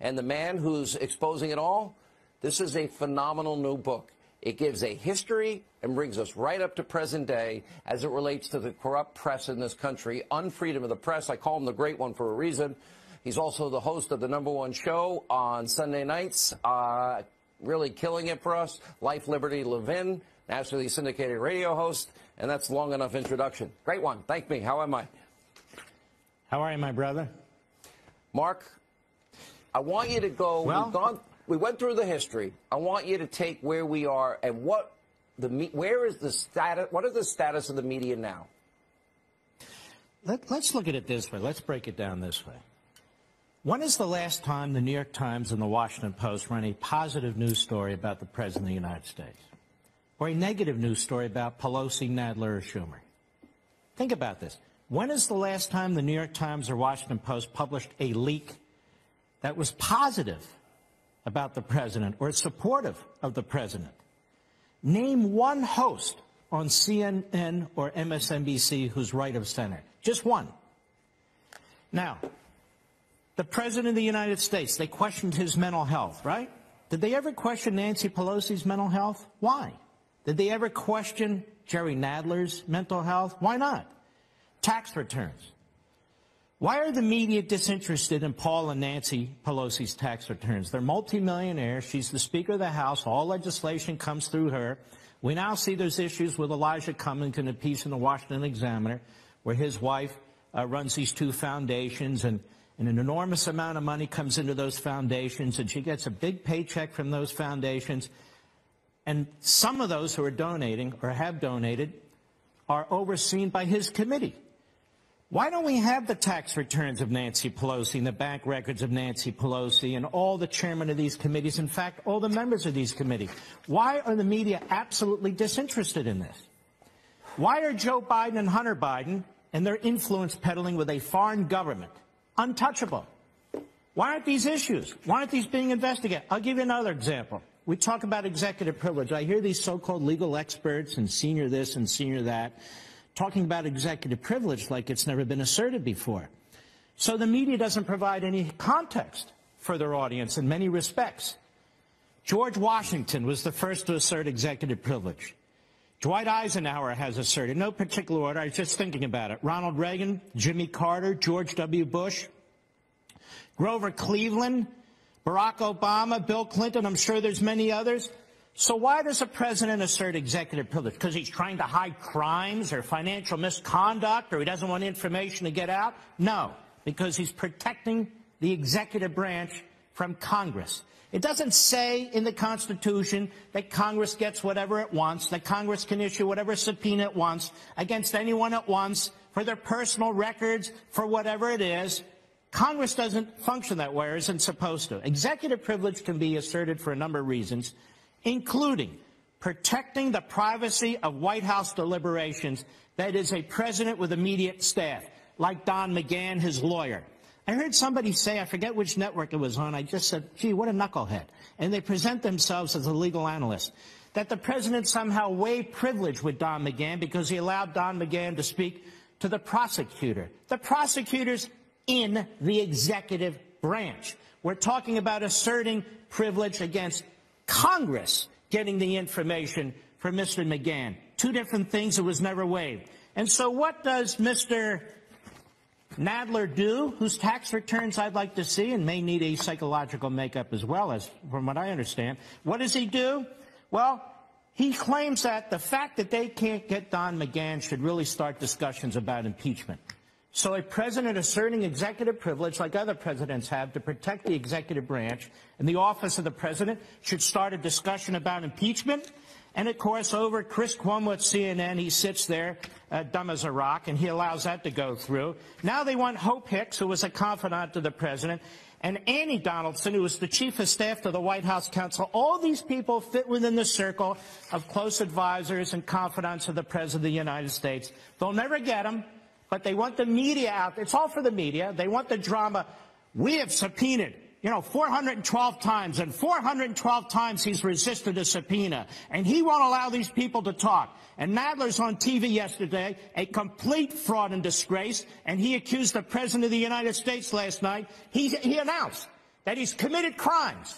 And the man who's exposing it all, this is a phenomenal new book. It gives a history and brings us right up to present day as it relates to the corrupt press in this country, unfreedom of the press. I call him the great one for a reason. He's also the host of the #1 show on Sunday nights, really killing it for us, Life, Liberty, Levin, nationally syndicated radio host, and that's long enough introduction. Great one. Thank me. How am I? How are you, my brother? Mark, I want you to go. Well, we went through the history. I want you to take where we are and what is the status of the media now? Let's look at it this way. Let's break it down this way. When is the last time the New York Times and the Washington Post ran a positive news story about the President of the United States? Or a negative news story about Pelosi, Nadler, or Schumer? Think about this. When is the last time the New York Times or Washington Post published a leak that was positive about the President or supportive of the President? Name one host on CNN or MSNBC who's right of center. Just one. Now, the President of the United States, they questioned his mental health, right? Did they ever question Nancy Pelosi's mental health? Why? Did they ever question Jerry Nadler's mental health? Why not? Tax returns. Why are the media disinterested in Paul and Nancy Pelosi's tax returns? They're multimillionaires. She's the Speaker of the House. All legislation comes through her. We now see there's issues with Elijah Cummings in a piece in the Washington Examiner where his wife runs these two foundations, and an enormous amount of money comes into those foundations, and she gets a big paycheck from those foundations. And some of those who are donating or have donated are overseen by his committee. Why don't we have the tax returns of Nancy Pelosi and the bank records of Nancy Pelosi and all the chairmen of these committees, in fact, all the members of these committees? Why are the media absolutely disinterested in this? Why are Joe Biden and Hunter Biden and their influence peddling with a foreign government untouchable? Why aren't these issues? Why aren't these being investigated? I'll give you another example. We talk about executive privilege. I hear these so-called legal experts and senior this and senior that talking about executive privilege like it's never been asserted before. So the media doesn't provide any context for their audience in many respects. George Washington was the first to assert executive privilege. Dwight Eisenhower has asserted, in no particular order, I was just thinking about it. Ronald Reagan, Jimmy Carter, George W. Bush, Grover Cleveland, Barack Obama, Bill Clinton, I'm sure there's many others. So why does a president assert executive privilege? Because he's trying to hide crimes or financial misconduct, or he doesn't want information to get out? No, because he's protecting the executive branch from Congress. It doesn't say in the Constitution that Congress gets whatever it wants, that Congress can issue whatever subpoena it wants against anyone it wants for their personal records, for whatever it is. Congress doesn't function that way or isn't supposed to. Executive privilege can be asserted for a number of reasons, including protecting the privacy of White House deliberations, that is, a president with immediate staff, like Don McGahn, his lawyer. I heard somebody say, I forget which network it was on, I just said, gee, what a knucklehead. And they present themselves as a legal analyst. That the president somehow waived privilege with Don McGahn because he allowed Don McGahn to speak to the prosecutor. The prosecutor's in the executive branch. We're talking about asserting privilege against Congress getting the information for Mr. McGahn. Two different things. It was never waived. And so what does Mr. Nadler do, whose tax returns I'd like to see and may need a psychological makeup as well, as from what I understand? What does he do? Well, he claims that the fact that they can't get Don McGahn should really start discussions about impeachment. So a president asserting executive privilege, like other presidents have, to protect the executive branch and the office of the president should start a discussion about impeachment. And, of course, over Chris Cuomo at CNN, he sits there, dumb as a rock, and he allows that to go through. Now they want Hope Hicks, who was a confidant to the president, and Annie Donaldson, who was the chief of staff to the White House counsel. All these people fit within the circle of close advisors and confidants of the President of the United States. They'll never get them. But they want the media out. It's all for the media. They want the drama. We have subpoenaed, 412 times, and 412 times he's resisted a subpoena, and he won't allow these people to talk. And Nadler's on TV yesterday, a complete fraud and disgrace, and he accused the President of the United States last night. He announced that he's committed crimes.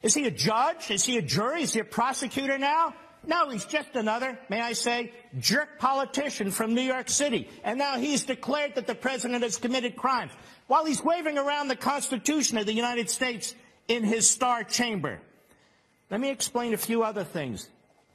Is he a judge? Is he a jury? Is he a prosecutor now? No, he's just another, may I say, jerk politician from New York City. And now he's declared that the president has committed crimes while he's waving around the Constitution of the United States in his star chamber. Let me explain a few other things.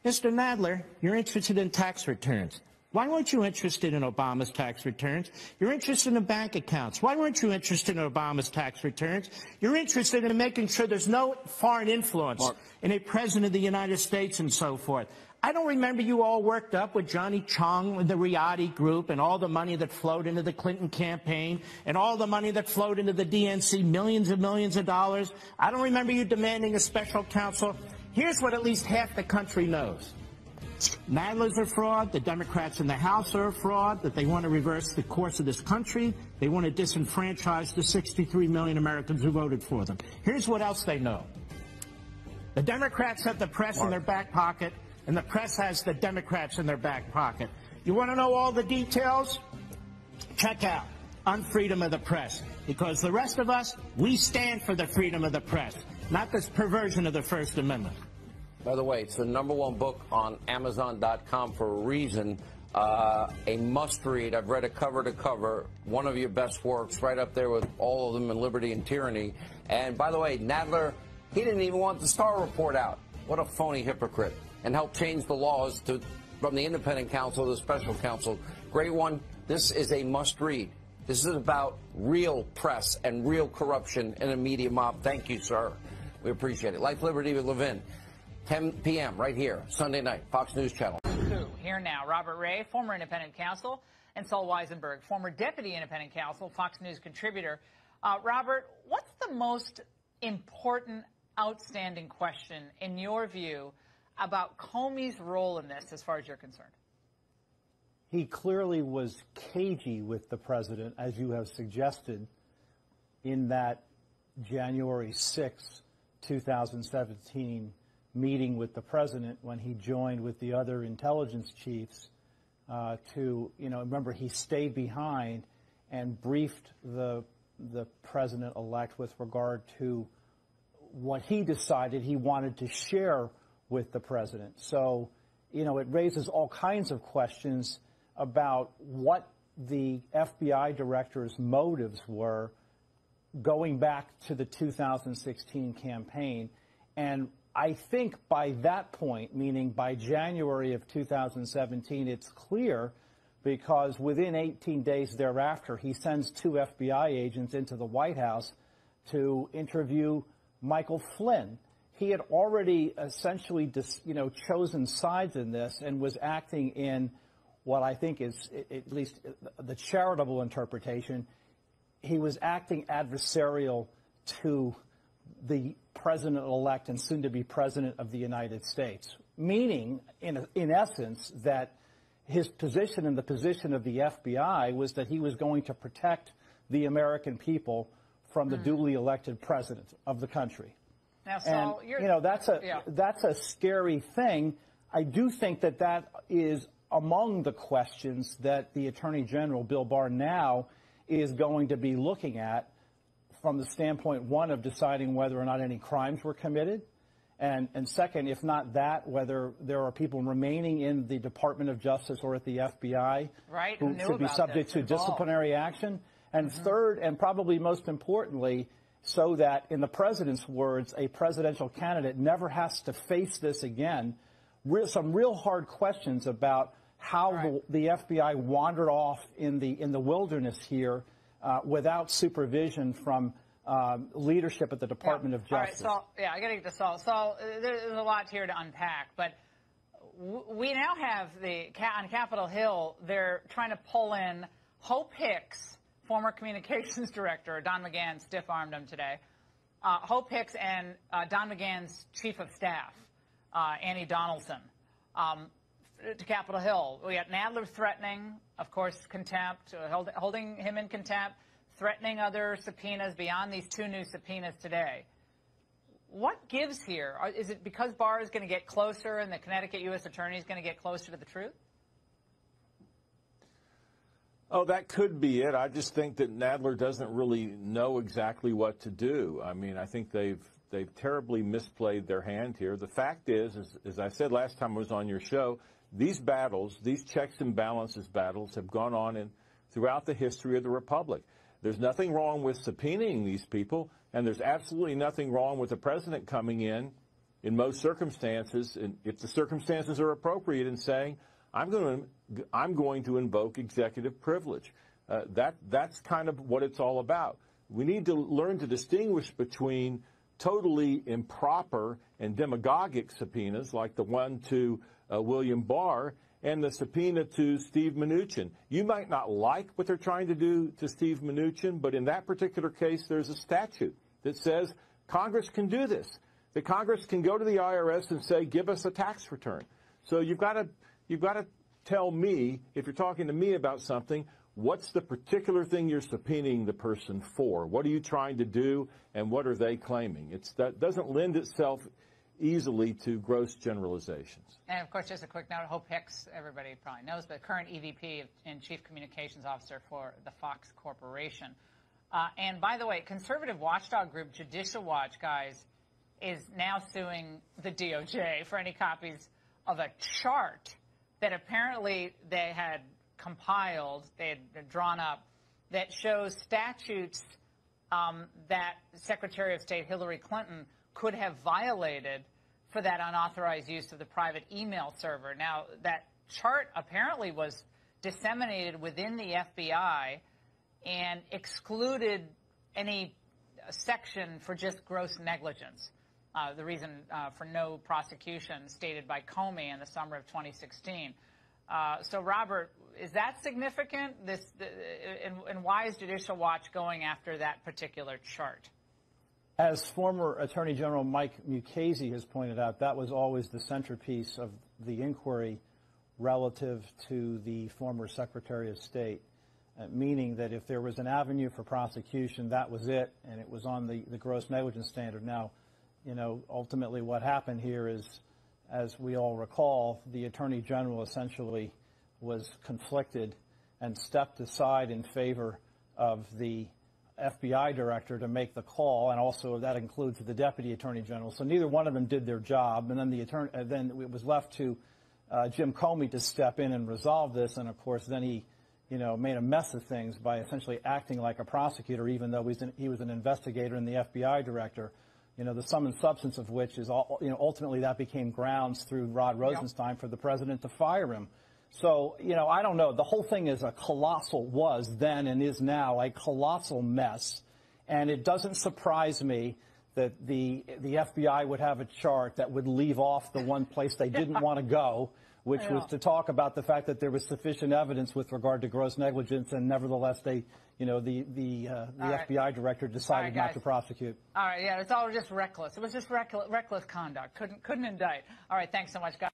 Mr. Nadler, you're interested in tax returns. Why weren't you interested in Obama's tax returns? You're interested in bank accounts. Why weren't you interested in Obama's tax returns? You're interested in making sure there's no foreign influence in a president of the United States and so forth. I don't remember you all worked up with Johnny Chong and the Riyadi group and all the money that flowed into the Clinton campaign and all the money that flowed into the DNC, millions and millions of dollars. I don't remember you demanding a special counsel. Here's what at least half the country knows. Nadler's a fraud, the Democrats in the House are a fraud, that they want to reverse the course of this country, they want to disenfranchise the 63 million Americans who voted for them. Here's what else they know. The Democrats have the press in their back pocket, and the press has the Democrats in their back pocket. You want to know all the details? Check out On Freedom of the Press, because the rest of us, we stand for the freedom of the press, not this perversion of the First Amendment. By the way, it's the #1 book on Amazon.com for a reason. A must-read. I've read it cover to cover. One of your best works, right up there with all of them in Liberty and Tyranny. And by the way, Nadler, he didn't even want the Starr report out. What a phony hypocrite. And helped change the laws from the independent counsel to the special counsel. Great one. This is a must-read. This is about real press and real corruption in a media mob. Thank you, sir. We appreciate it. Life, Liberty with Levin. 10 p.m. right here, Sunday night, Fox News Channel. Here now, Robert Ray, former independent counsel, and Saul Weisenberg, former deputy independent counsel, Fox News contributor. Robert, what's the most important, outstanding question, in your view, about Comey's role in this, as far as you're concerned? He clearly was cagey with the president, as you have suggested, in that January 6, 2017 meeting with the president when he joined with the other intelligence chiefs remember, he stayed behind and briefed the president-elect with regard to what he decided he wanted to share with the president. So, it raises all kinds of questions about what the FBI director's motives were going back to the 2016 campaign. And I think by that point, meaning by January of 2017, it's clear, because within 18 days thereafter, he sends 2 FBI agents into the White House to interview Michael Flynn. He had already essentially chosen sides in this and was acting in what I think is, at least the charitable interpretation, he was acting adversarial to the president-elect and soon-to-be president of the United States, meaning, in essence, that his position and the position of the FBI was that he was going to protect the American people from the duly elected president of the country. Now, so and, that's a scary thing. I do think that is among the questions that the Attorney General, Bill Barr, now is going to be looking at, from the standpoint, one, of deciding whether or not any crimes were committed, and second, if not that, whether there are people remaining in the Department of Justice or at the FBI who should be subject to disciplinary action, and third, and probably most importantly, so that, in the president's words, a presidential candidate never has to face this again, some real hard questions about how the FBI wandered off in the wilderness here without supervision from leadership at the Department of Justice. All right, Saul, I got to get to Saul. Saul, there's a lot here to unpack, but we now have on Capitol Hill, they're trying to pull in Hope Hicks, former communications director. Don McGahn stiff-armed him today. Hope Hicks and Don McGahn's chief of staff, Annie Donaldson, to Capitol Hill. We got Nadler threatening, of course, contempt, holding him in contempt, threatening other subpoenas beyond these 2 new subpoenas today. What gives here? Is it because Barr is going to get closer and the Connecticut U.S. Attorney is going to get closer to the truth? Oh, that could be it. I just think that Nadler doesn't really know exactly what to do. I mean, I think they've terribly misplayed their hand here. The fact is, as I said last time I was on your show, these battles, these checks and balances battles have gone on throughout the history of the Republic. There's nothing wrong with subpoenaing these people, and there's absolutely nothing wrong with the president coming in most circumstances, and if the circumstances are appropriate, and saying, I'm going to invoke executive privilege. That's kind of what it's all about. We need to learn to distinguish between totally improper and demagogic subpoenas, like the one to William Barr and the subpoena to Steve Mnuchin. You might not like what they're trying to do to Steve Mnuchin, but in that particular case, there's a statute that says Congress can do this. The Congress can go to the IRS and say, give us a tax return. So you've got to tell me, if you're talking to me about something, what's the particular thing you're subpoenaing the person for? What are you trying to do, and what are they claiming? That doesn't lend itself easily to gross generalizations. And, of course, just a quick note, Hope Hicks, everybody probably knows, but current EVP and Chief Communications Officer for the Fox Corporation. And, by the way, conservative watchdog group Judicial Watch, guys, is now suing the DOJ for any copies of a chart that apparently they had compiled, they had drawn up, that shows statutes that Secretary of State Hillary Clinton could have violated for that unauthorized use of the private email server. Now, that chart apparently was disseminated within the FBI and excluded any section for just gross negligence. The reason for no prosecution stated by Comey in the summer of 2016. So, Robert, is that significant? And why is Judicial Watch going after that particular chart? As former Attorney General Mike Mukasey has pointed out, that was always the centerpiece of the inquiry relative to the former Secretary of State, meaning that if there was an avenue for prosecution, that was it, and it was on the gross negligence standard. Now, ultimately what happened here is, as we all recall, the Attorney General essentially was conflicted and stepped aside in favor of the FBI director to make the call, and also that includes the Deputy Attorney General. So neither one of them did their job, and then then it was left to Jim Comey to step in and resolve this, and of course then he made a mess of things by essentially acting like a prosecutor, even though he was an investigator and the FBI director. The sum and substance of which is, ultimately that became grounds through Rod Rosenstein for the president to fire him. So, I don't know. The whole thing is was then and is now a colossal mess. And it doesn't surprise me that the FBI would have a chart that would leave off the one place they didn't want to go, which was to talk about the fact that there was sufficient evidence with regard to gross negligence, and nevertheless the FBI director decided not to prosecute. All right, yeah, it's all just reckless. It was just reckless conduct. Couldn't indict. All right, thanks so much, guys.